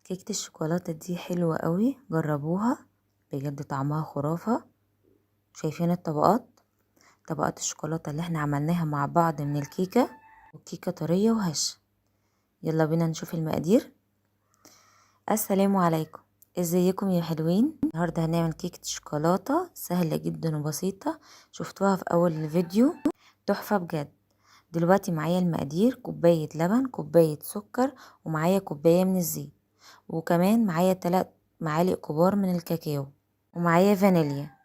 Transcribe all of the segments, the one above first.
كيكة الشوكولاتة دي حلوة قوي، جربوها بجد طعمها خرافة. شايفين طبقات الشوكولاتة اللي احنا عملناها مع بعض من الكيكة، والكيكة طرية وهشة. يلا بينا نشوف المقادير. السلام عليكم، ازيكم يا حلوين؟ النهاردة هنعمل كيكة شوكولاتة سهلة جدا وبسيطة، شفتوها في اول الفيديو، تحفة بجد. دلوقتي معايا المقادير: كوباية لبن، كوباية سكر، ومعايا كوباية من الزيت، وكمان معايا 3 معالق كبار من الكاكاو، ومعايا فانيليا.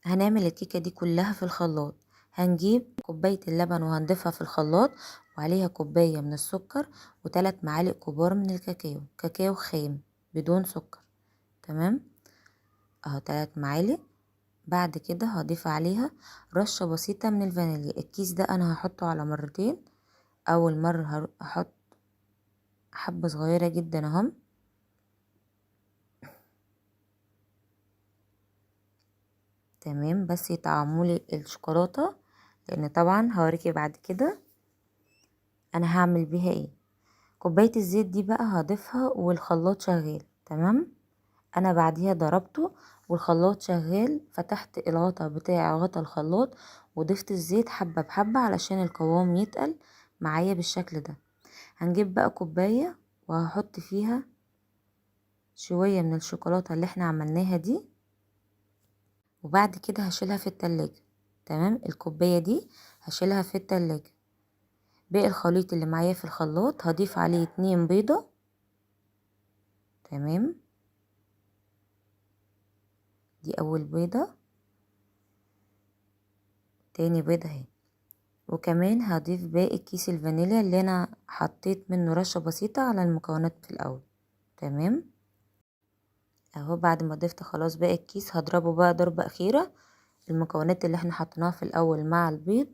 هنعمل الكيكة دي كلها في الخلاط. هنجيب كوباية اللبن وهنضيفها في الخلاط، وعليها كوباية من السكر، و3 معالق كبار من الكاكاو، كاكاو خام بدون سكر. تمام اهو 3 معالق. بعد كده هضيف عليها رشة بسيطة من الفانيليا. الكيس ده انا هحطه على مرتين. اول مرة هحط حبة صغيرة جدا اهم، تمام، بس يطعمولي الشوكولاتة، لان طبعا هوريكي بعد كده انا هعمل بيها ايه. كوباية الزيت دي بقى هضيفها والخلاط شغال. تمام، انا بعديها ضربته والخلاط شغال، فتحت الغطا بتاع غطا الخلاط وضفت الزيت حبة بحبة علشان القوام يتقل معايا بالشكل ده. هنجيب بقى كوباية وهحط فيها شوية من الشوكولاتة اللي احنا عملناها دي، وبعد كده هشيلها في التلاجة. تمام، الكوباية دي هشيلها في التلاجة. باقي الخليط اللي معايا في الخلاط هضيف عليه 2 بيضة. تمام، دي اول بيضة، تاني بيضة اهي. وكمان هضيف باقي كيس الفانيليا اللي انا حطيت منه رشة بسيطة على المكونات في الاول. تمام اهو، بعد ما ضفت خلاص باقي الكيس هضربه بقى ضربة اخيرة، المكونات اللي احنا حطيناها في الاول مع البيض.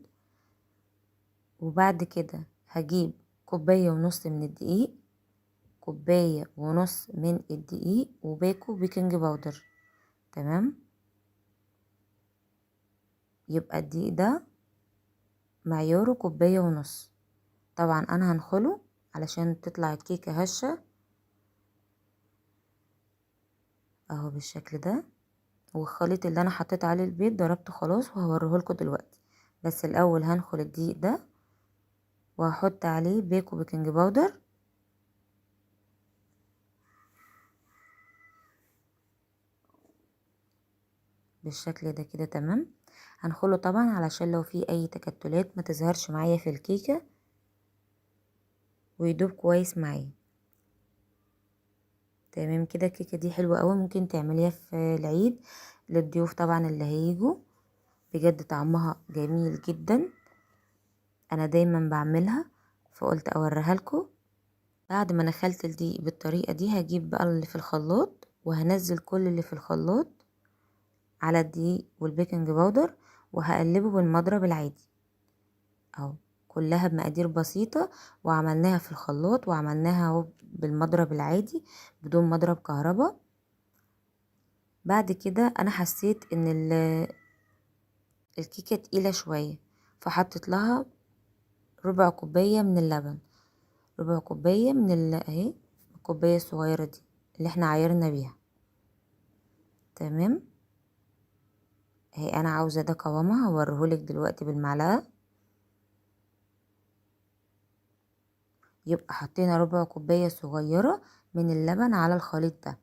وبعد كده هجيب كوباية ونص من الدقيق، كوباية ونص من الدقيق، وباكو بيكنج باودر. تمام، يبقى الدقيق ده معياره كوباية ونص. طبعا انا هنخله علشان تطلع الكيكة هشة اهو بالشكل ده. والخليط اللي انا حطيت عليه البيض ضربته خلاص وهوريهولكوا دلوقتي. بس الاول هنخل الدقيق ده وهحط عليه بيكو بيكنج باودر بالشكل ده كده. تمام، هنخله طبعا علشان لو في اي تكتلات ما تظهرش معايا في الكيكة ويدوب كويس معايا. تمام كده، الكيكة دي حلوة قوي، ممكن تعمليها في العيد للضيوف طبعا اللي هيجوا. بجد طعمها جميل جدا، انا دايما بعملها فقلت اوريها لكم. بعد ما نخلت الدقيق بالطريقة دي هجيب بقى اللي في الخلاط وهنزل كل اللي في الخلاط على الدقيق والبيكنج باودر، وهقلبه بالمضرب العادي اهو، كلها بمقادير بسيطة، وعملناها في الخلاط وعملناها اهو بالمضرب العادي بدون مضرب كهرباء. بعد كده انا حسيت ان الكيكة تقيلة شوية، فحطت لها ربع كوباية من اللبن، ربع كوباية من اهي الكوباية الصغيرة دي اللي احنا عايرنا بيها. تمام اهي، انا عاوزة ده قوامها، هوريهولك دلوقتي بالمعلقة. يبقى حطينا ربع كوباية صغيرة من اللبن على الخليط ده.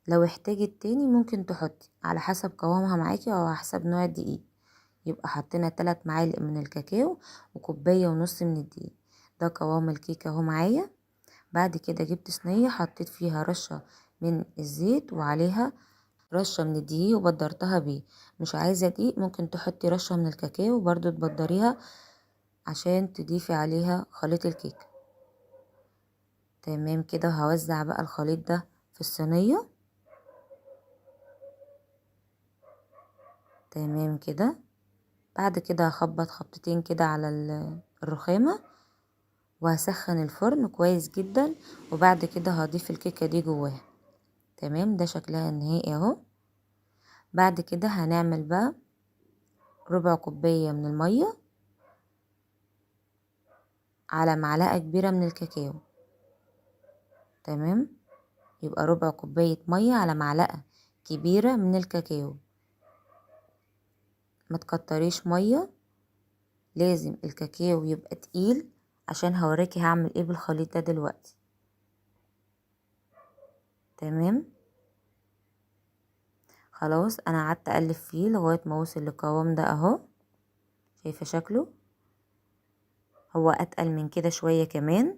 لو احتاجت تاني ممكن تحطي على حسب قوامها معاكي او على حسب نوع الدقيق. يبقى حطينا 3 معالق من الكاكاو وكوباية ونص من الدقيق. ده قوام الكيكة اهو معايا. بعد كده جبت صينية حطيت فيها رشة من الزيت وعليها رشة من الدقيق وبدرتها بيه. مش عايزة دقيق ممكن تحطي رشة من الكاكاو برضو تبدريها عشان تضيفي عليها خليط الكيك. تمام كده، هوزع بقى الخليط ده في الصينية. تمام كده، بعد كده هخبط خبطتين كده على الرخامة وهسخن الفرن كويس جدا، وبعد كده هضيف الكيكة دي جواها. تمام، ده شكلها النهائي اهو. بعد كده هنعمل بقى ربع كوباية من المية على معلقة كبيرة من الكاكاو. تمام، يبقى ربع كوباية مية على معلقة كبيرة من الكاكاو. ما تكتريش مية، لازم الكاكاو يبقى تقيل، عشان هوريكي هعمل ايه بالخليط ده دلوقتي. تمام. خلاص انا قعدت اقلب فيه لغاية ما وصل للقوام ده اهو. شايفة شكله؟ هو اتقل من كده شوية كمان.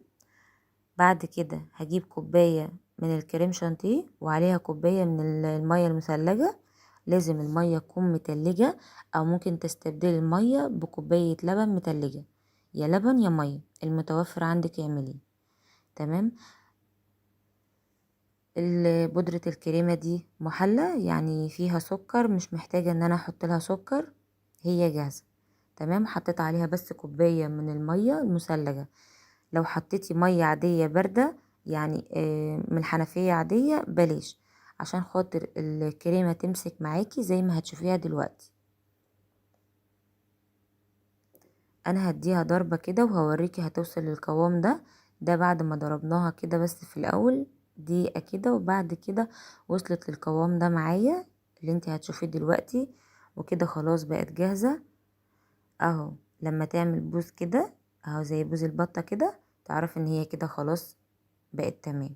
بعد كده هجيب كوباية من الكريم شانتيه وعليها كوباية من المية المثلجة. لازم المية تكون متلجة، او ممكن تستبدلي المية بكوباية لبن متلجة، يا لبن يا مية المتوفر عندك اعمليه. تمام. بودرة الكريمة دي محلى، يعني فيها سكر، مش محتاجة ان انا احط لها سكر، هي جاهزة. تمام. حطيت عليها بس كوباية من المية المثلجة. لو حطيتي مية عادية باردة، يعني من الحنفية عادية، بلاش، عشان خاطر الكريمة تمسك معاكي زي ما هتشوفيها دلوقتي. انا هديها ضربة كده وهوريكي هتوصل للقوام ده. ده بعد ما ضربناها كده بس في الاول دقيقة كده، وبعد كده وصلت للقوام ده معايا اللي انت هتشوفيه دلوقتي. وكده خلاص بقت جاهزة اهو. لما تعمل بوز كده اهو زي بوز البطة كده، تعرف ان هي كده خلاص بقت تمام.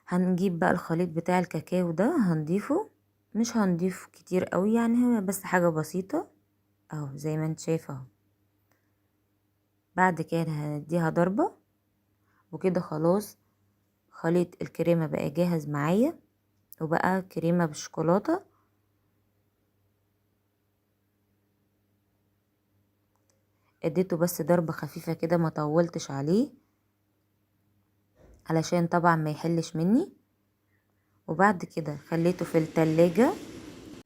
هنجيب بقى الخليط بتاع الكاكاو ده هنضيفه، مش هنضيف كتير قوي، يعني هو بس حاجة بسيطة اهو زي ما انت شايفة اهو. بعد كده هنديها ضربة، وكده خلاص خليط الكريمة بقى جاهز معايا، وبقى كريمة بالشوكولاتة. اديته بس ضربة خفيفة كده، ما طولتش عليه علشان طبعا ما يحلش مني. وبعد كده خليته في التلاجة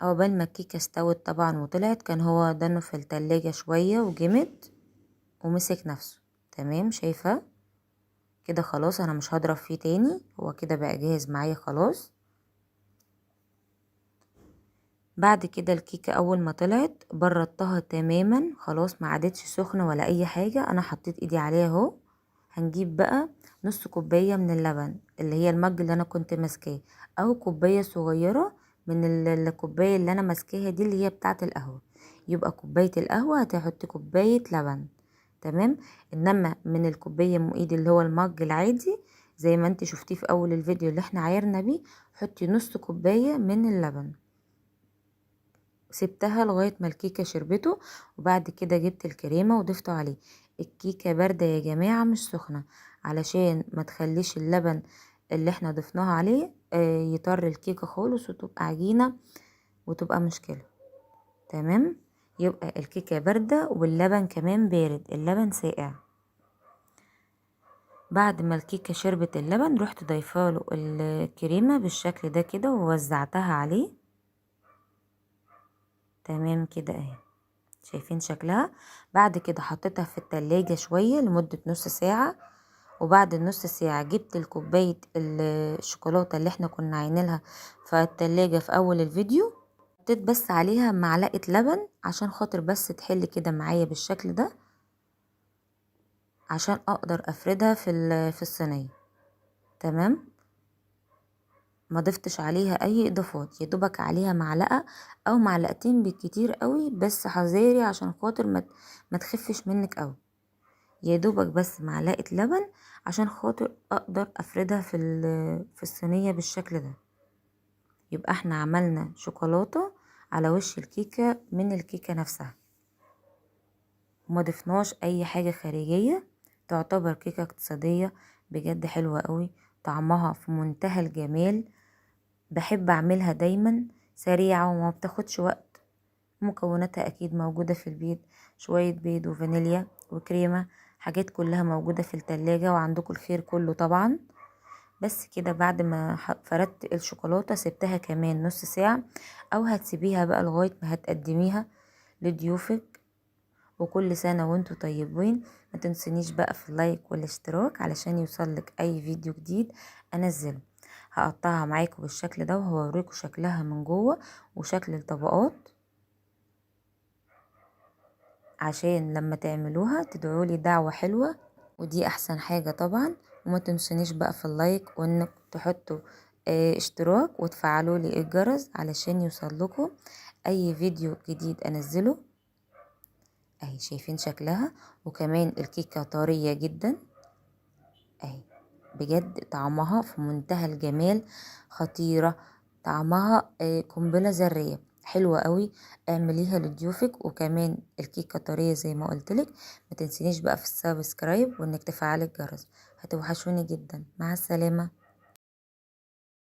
عقبال ما الكيكة استوت طبعا وطلعت. كان هو دنه في التلاجة شوية وجمد ومسك نفسه. تمام. شايفة كده خلاص انا مش هضرب فيه تاني، هو كده بقى جاهز معايا خلاص. بعد كده الكيكة اول ما طلعت بردتها تماما خلاص، ما عادتش سخنة ولا اي حاجة، انا حطيت ايدي عليها اهو. هنجيب بقى نص كوباية من اللبن اللي هي المج اللي انا كنت ماسكاه، او كوباية صغيرة من الكوباية اللي انا ماسكاها دي اللي هي بتاعة القهوة. يبقى كوباية القهوة هتحطي كوباية لبن. تمام. انما من الكوباية ام ايدي اللي هو المج العادي زي ما انت شفتيه في اول الفيديو اللي احنا عايرنا بيه، حطي نص كوباية من اللبن. سبتها لغاية ما الكيكة شربته، وبعد كده جبت الكريمة وضفته عليه. الكيكة باردة يا جماعة مش سخنة، علشان ما تخليش اللبن اللي احنا ضفناه عليه يطر الكيكة خالص وتبقى عجينة وتبقى مشكلة. تمام. يبقى الكيكة باردة واللبن كمان بارد، اللبن ساقع. بعد ما الكيكة شربت اللبن رحت ضيفاله الكريمة بالشكل ده كده ووزعتها عليه. تمام كده اهي، شايفين شكلها. بعد كده حطيتها في التلاجة شوية لمدة نص ساعة. وبعد النص ساعة جبت الكوباية الشوكولاتة اللي احنا كنا عينينها في التلاجة في اول الفيديو، حطيت بس عليها معلقة لبن عشان خاطر بس تحل كده معايا بالشكل ده، عشان اقدر افردها في الصينية. تمام. ما ضفتش عليها اي اضافات، يا دوبك عليها معلقة او معلقتين بالكتير قوي، بس حذاري عشان خاطر ما تخفش منك قوي. يا دوبك بس معلقة لبن عشان خاطر اقدر افردها في الصينية بالشكل ده. يبقى احنا عملنا شوكولاتة على وش الكيكة من الكيكة نفسها، وما ضفناش اي حاجة خارجية. تعتبر كيكة اقتصادية بجد حلوة قوي، طعمها في منتهى الجمال. بحب اعملها دايما، سريعة وما بتاخدش وقت. مكوناتها اكيد موجودة في البيت، شوية بيض وفانيليا وكريمة، حاجات كلها موجودة في التلاجة وعندكم الخير كله طبعا. بس كده بعد ما فردت الشوكولاتة سبتها كمان نص ساعة، او هتسيبيها بقى لغاية ما هتقدميها لضيوفك. وكل سنة وانتوا طيبين. ما تنسونيش بقى في اللايك والاشتراك علشان يوصلك اي فيديو جديد انزله. هقطعها معاكم بالشكل ده وهوريكم شكلها من جوه وشكل الطبقات، عشان لما تعملوها تدعولي دعوة حلوة، ودي احسن حاجة طبعا. وما تنسونيش بقى في اللايك وانك تحطوا اشتراك وتفعلوا لي الجرس علشان يوصلكوا اي فيديو جديد انزله. اهي شايفين شكلها، وكمان الكيكة طرية جدا اهي، بجد طعمها في منتهى الجمال، خطيرة، طعمها قنبلة ذرية، حلوة قوي. اعمليها لضيوفك، وكمان الكيكة طرية زي ما قلتلك. ما تنسينيش بقى في السبسكرايب وانك تفعلي الجرس. هتوحشوني جدا. مع السلامة.